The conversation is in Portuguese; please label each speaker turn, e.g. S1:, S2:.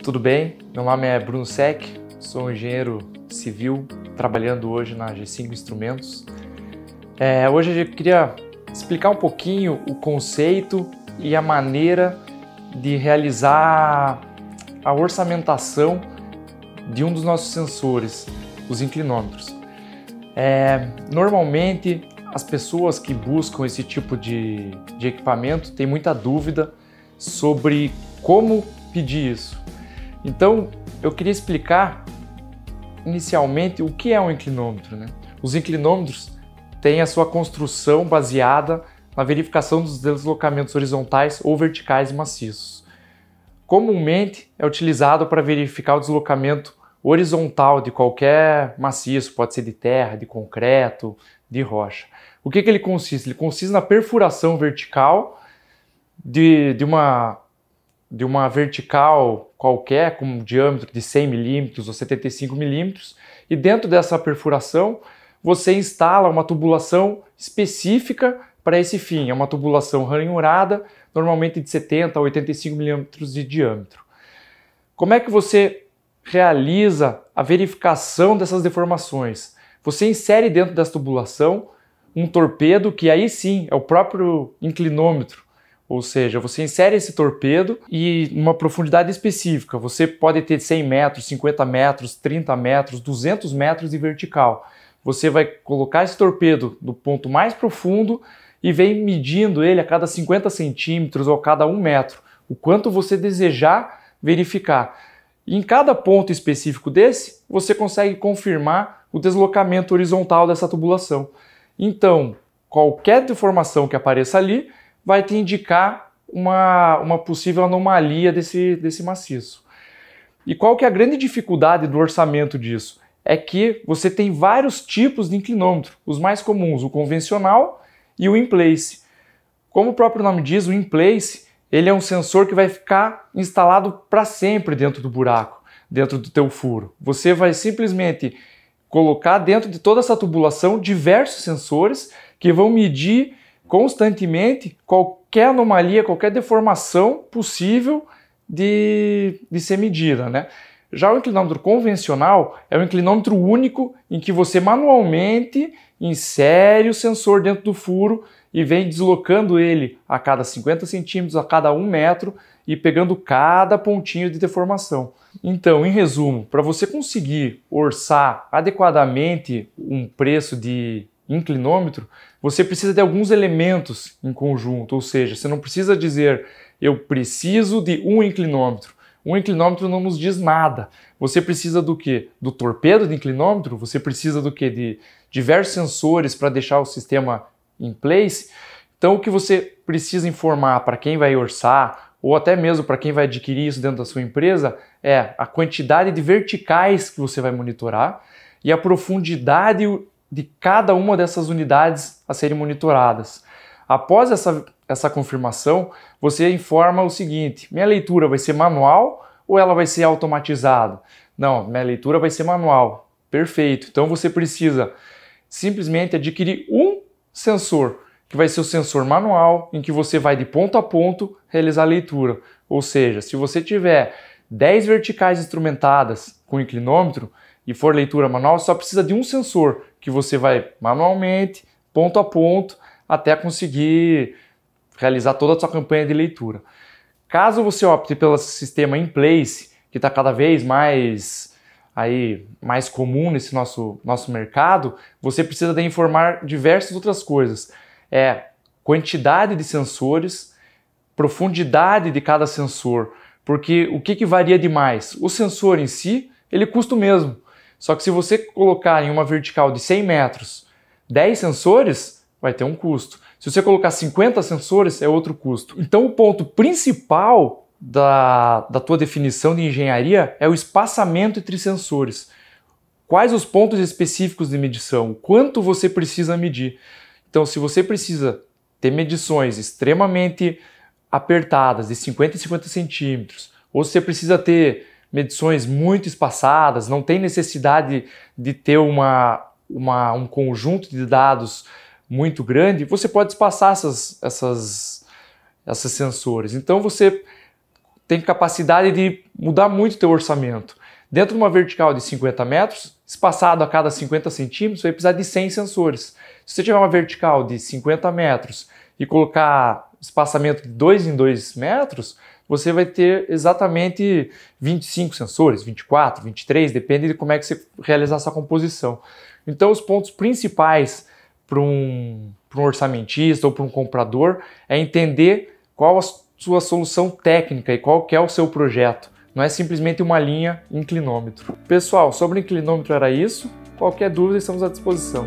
S1: Tudo bem? Meu nome é Bruno Sec, sou um engenheiro civil trabalhando hoje na G5 Instrumentos. Hoje eu queria explicar um pouquinho o conceito e a maneira de realizar a orçamentação de um dos nossos sensores, os inclinômetros. Normalmente as pessoas que buscam esse tipo de equipamento têm muita dúvida sobre como pedir isso. Então, eu queria explicar inicialmente o que é um inclinômetro, né? Os inclinômetros têm a sua construção baseada na verificação dos deslocamentos horizontais ou verticais maciços. Comumente é utilizado para verificar o deslocamento horizontal de qualquer maciço, pode ser de terra, de concreto, de rocha. O que ele consiste? Ele consiste na perfuração vertical de uma vertical qualquer, com um diâmetro de 100 milímetros ou 75 milímetros, e dentro dessa perfuração você instala uma tubulação específica para esse fim. É uma tubulação ranhurada, normalmente de 70 a 85 milímetros de diâmetro. Como é que você realiza a verificação dessas deformações? Você insere dentro dessa tubulação um torpedo, que aí sim é o próprio inclinômetro. Ou seja, você insere esse torpedo e numa profundidade específica. Você pode ter 100 metros, 50 metros, 30 metros, 200 metros de vertical. Você vai colocar esse torpedo no ponto mais profundo e vem medindo ele a cada 50 centímetros ou a cada 1 metro, o quanto você desejar verificar. E em cada ponto específico desse, você consegue confirmar o deslocamento horizontal dessa tubulação. Então, qualquer deformação que apareça ali vai te indicar uma possível anomalia desse maciço. E qual que é a grande dificuldade do orçamento disso? É que você tem vários tipos de inclinômetro, os mais comuns, o convencional e o in-place. Como o próprio nome diz, o in-place ele é um sensor que vai ficar instalado para sempre dentro do buraco, dentro do teu furo. Você vai simplesmente colocar dentro de toda essa tubulação diversos sensores que vão medir constantemente qualquer anomalia, qualquer deformação possível de ser medida, né? Já o inclinômetro convencional é um inclinômetro único em que você manualmente insere o sensor dentro do furo e vem deslocando ele a cada 50 centímetros, a cada 1 metro e pegando cada pontinho de deformação. Então, em resumo, para você conseguir orçar adequadamente um preço de inclinômetro, você precisa de alguns elementos em conjunto, ou seja, você não precisa dizer eu preciso de um inclinômetro. Um inclinômetro não nos diz nada. Você precisa do quê? Do torpedo de inclinômetro? Você precisa do quê? De diversos sensores para deixar o sistema in place? Então o que você precisa informar para quem vai orçar, ou até mesmo para quem vai adquirir isso dentro da sua empresa, é a quantidade de verticais que você vai monitorar e a profundidade de cada uma dessas unidades a serem monitoradas. Após essa confirmação, você informa o seguinte: minha leitura vai ser manual ou ela vai ser automatizada? Não, minha leitura vai ser manual. Perfeito. Então você precisa simplesmente adquirir um sensor, que vai ser o sensor manual, em que você vai de ponto a ponto realizar a leitura. Ou seja, se você tiver 10 verticais instrumentadas com inclinômetro e for leitura manual, só precisa de um sensor, que você vai manualmente, ponto a ponto, até conseguir realizar toda a sua campanha de leitura. Caso você opte pelo sistema in-place, que está cada vez mais comum nesse nosso mercado, você precisa de informar diversas outras coisas. Quantidade de sensores, profundidade de cada sensor, porque o que varia demais? O sensor em si, ele custa o mesmo. Só que se você colocar em uma vertical de 100 metros 10 sensores, vai ter um custo. Se você colocar 50 sensores, é outro custo. Então o ponto principal da tua definição de engenharia é o espaçamento entre sensores. Quais os pontos específicos de medição? Quanto você precisa medir? Então, se você precisa ter medições extremamente apertadas, de 50 e 50 centímetros, ou se você precisa ter medições muito espaçadas, não tem necessidade de ter um conjunto de dados muito grande, você pode espaçar esses sensores. Então você tem capacidade de mudar muito o teu orçamento. Dentro de uma vertical de 50 metros, espaçado a cada 50 centímetros, você vai precisar de 100 sensores. Se você tiver uma vertical de 50 metros e colocar espaçamento de 2 em 2 metros, você vai ter exatamente 25 sensores, 24, 23, depende de como é que você realizar essa composição. Então, os pontos principais para um orçamentista ou para um comprador é entender qual a sua solução técnica e qual que é o seu projeto. Não é simplesmente uma linha inclinômetro. Pessoal, sobre o inclinômetro era isso. Qualquer dúvida, estamos à disposição.